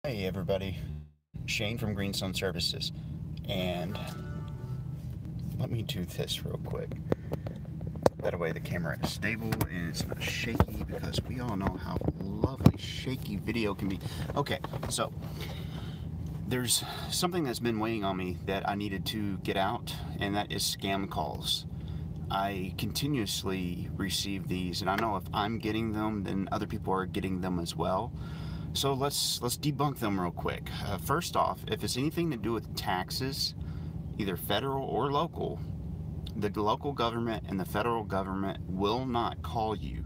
Hey everybody, Shane from Greenstone Services, and let me do this real quick. That way the camera is stable and it's not shaky, because we all know how lovely shaky video can be. Okay, so there's something that's been weighing on me that I needed to get out, and that is scam calls. I continuously receive these, and I know if I'm getting them, then other people are getting them as well. So let's debunk them real quick. First off, if it's anything to do with taxes, either federal or local, the local government and the federal government will not call you.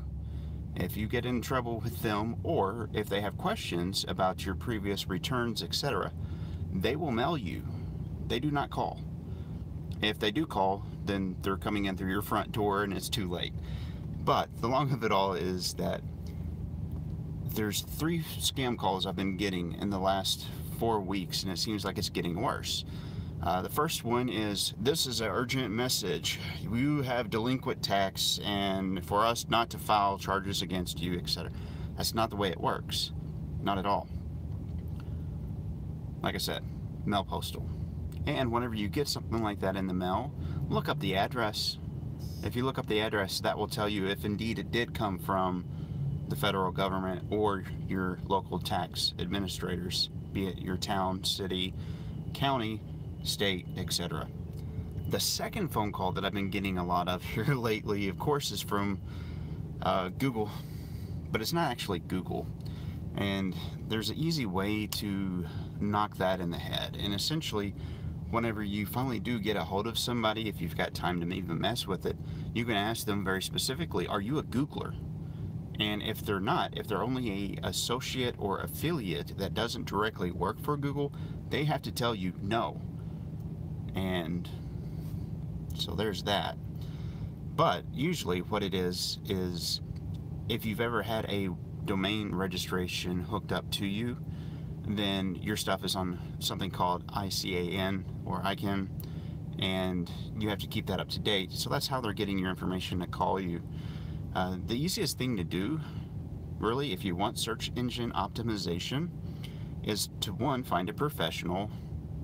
If you get in trouble with them, or if they have questions about your previous returns, etc., they will mail you. They do not call. If they do call, then they're coming in through your front door and it's too late. But the long of it all is that there's 3 scam calls I've been getting in the last 4 weeks, and it seems like it's getting worse. The first one is, this is an urgent message. You have delinquent tax, and for us not to file charges against you, etc. That's not the way it works. Not at all. Like I said, mail postal. And whenever you get something like that in the mail, look up the address. If you look up the address, that will tell you if indeed it did come from the federal government or your local tax administrators, be it your town, city, county, state, etc. The second phone call that I've been getting a lot of here lately, of course, is from Google, but it's not actually Google. And there's an easy way to knock that in the head. And essentially, whenever you finally do get a hold of somebody, if you've got time to even mess with it, you can ask them very specifically, are you a Googler? And if they're not, if they're only a associate or affiliate that doesn't directly work for Google, they have to tell you no. And so there's that. But usually what it is if you've ever had a domain registration hooked up to you, then your stuff is on something called ICANN or ICANN, and you have to keep that up to date. So that's how they're getting your information to call you. The easiest thing to do, really, if you want search engine optimization, is to, 1, find a professional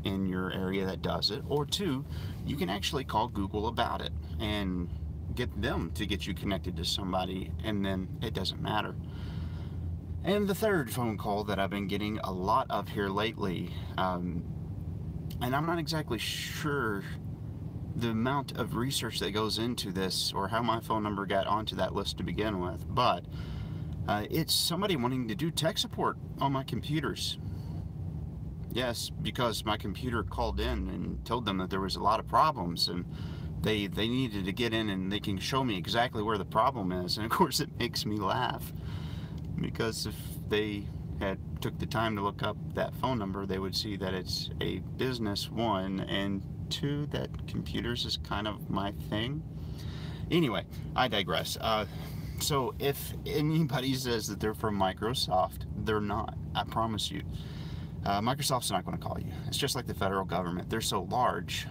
in your area that does it, or 2, you can actually call Google about it and get them to get you connected to somebody, and then it doesn't matter. And the third phone call that I've been getting a lot of here lately, and I'm not exactly sure the amount of research that goes into this or how my phone number got onto that list to begin with, but it's somebody wanting to do tech support on my computers. Yes, because my computer called in and told them that there was a lot of problems, and they needed to get in and they can show me exactly where the problem is. And of course it makes me laugh, because if they had took the time to look up that phone number, they would see that it's a business, 1, and 2, that computers is kind of my thing. Anyway, I digress. So if anybody says that they're from Microsoft, they're not. I promise you. Microsoft's not going to call you. It's just like the federal government. They're so large.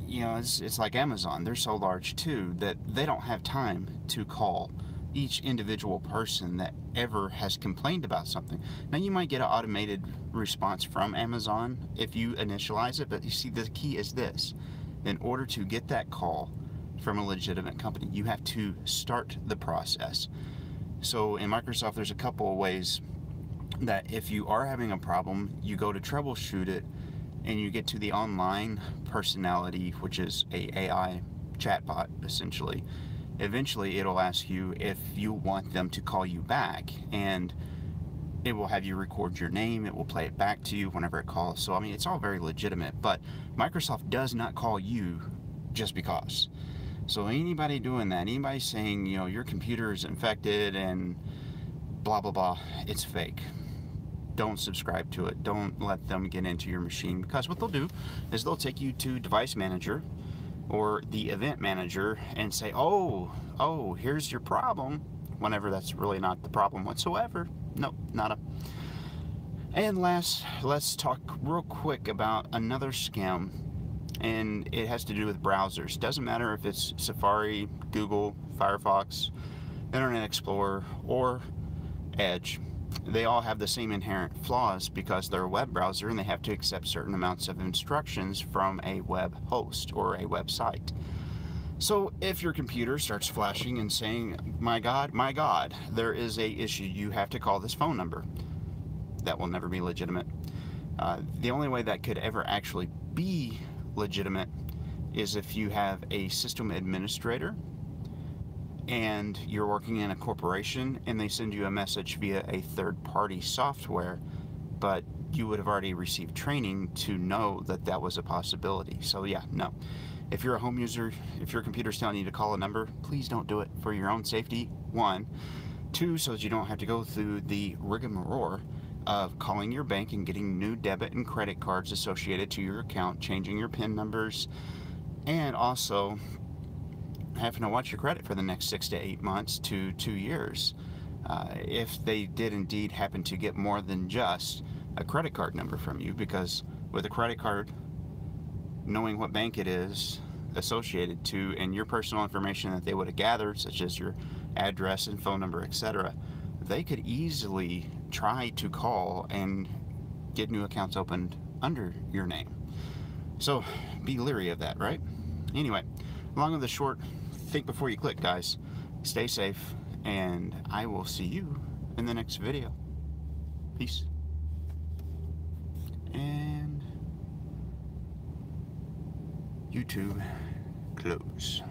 You know, it's like Amazon. They're so large too that they don't have time to call each individual person that ever has complained about something. Now, you might get an automated response from Amazon if you initialize it, but you see, the key is this. In order to get that call from a legitimate company, you have to start the process. So in Microsoft, there's a couple of ways that if you are having a problem, you go to troubleshoot it, and you get to the online personality, which is a AI chatbot, essentially. Eventually it'll ask you if you want them to call you back, and it will have you record your name. It will play it back to you whenever it calls. So I mean, it's all very legitimate, but Microsoft does not call you just because. So anybody doing that, anybody saying, you know, your computer is infected and blah blah blah, it's fake. Don't subscribe to it. Don't let them get into your machine, because what they'll do is they'll take you to Device Manager or the Event Manager and say, oh, here's your problem, whenever that's really not the problem whatsoever. Nope, nada. And last, let's talk real quick about another scam, and it has to do with browsers. Doesn't matter if it's Safari, Google, Firefox, Internet Explorer, or Edge. they all have the same inherent flaws because they're a web browser and they have to accept certain amounts of instructions from a web host or a website. So if your computer starts flashing and saying, my God, there is a issue, you have to call this phone number, that will never be legitimate. The only way that could ever actually be legitimate is if you have a system administrator and you're working in a corporation and they send you a message via a third-party software, but you would have already received training to know that that was a possibility. So yeah, no. If you're a home user, if your computer's telling you to call a number, please don't do it for your own safety, one. Two, so that you don't have to go through the rigmarole of calling your bank and getting new debit and credit cards associated to your account, changing your PIN numbers, and also having to watch your credit for the next 6 to 8 months to 2 years. If they did indeed happen to get more than just a credit card number from you, because with a credit card, knowing what bank it is associated to and your personal information that they would have gathered, such as your address and phone number, etc., they could easily try to call and get new accounts opened under your name. So be leery of that, right? Anyway, long and the short, think before you click, guys. Stay safe, and I will see you in the next video. Peace. And YouTube close.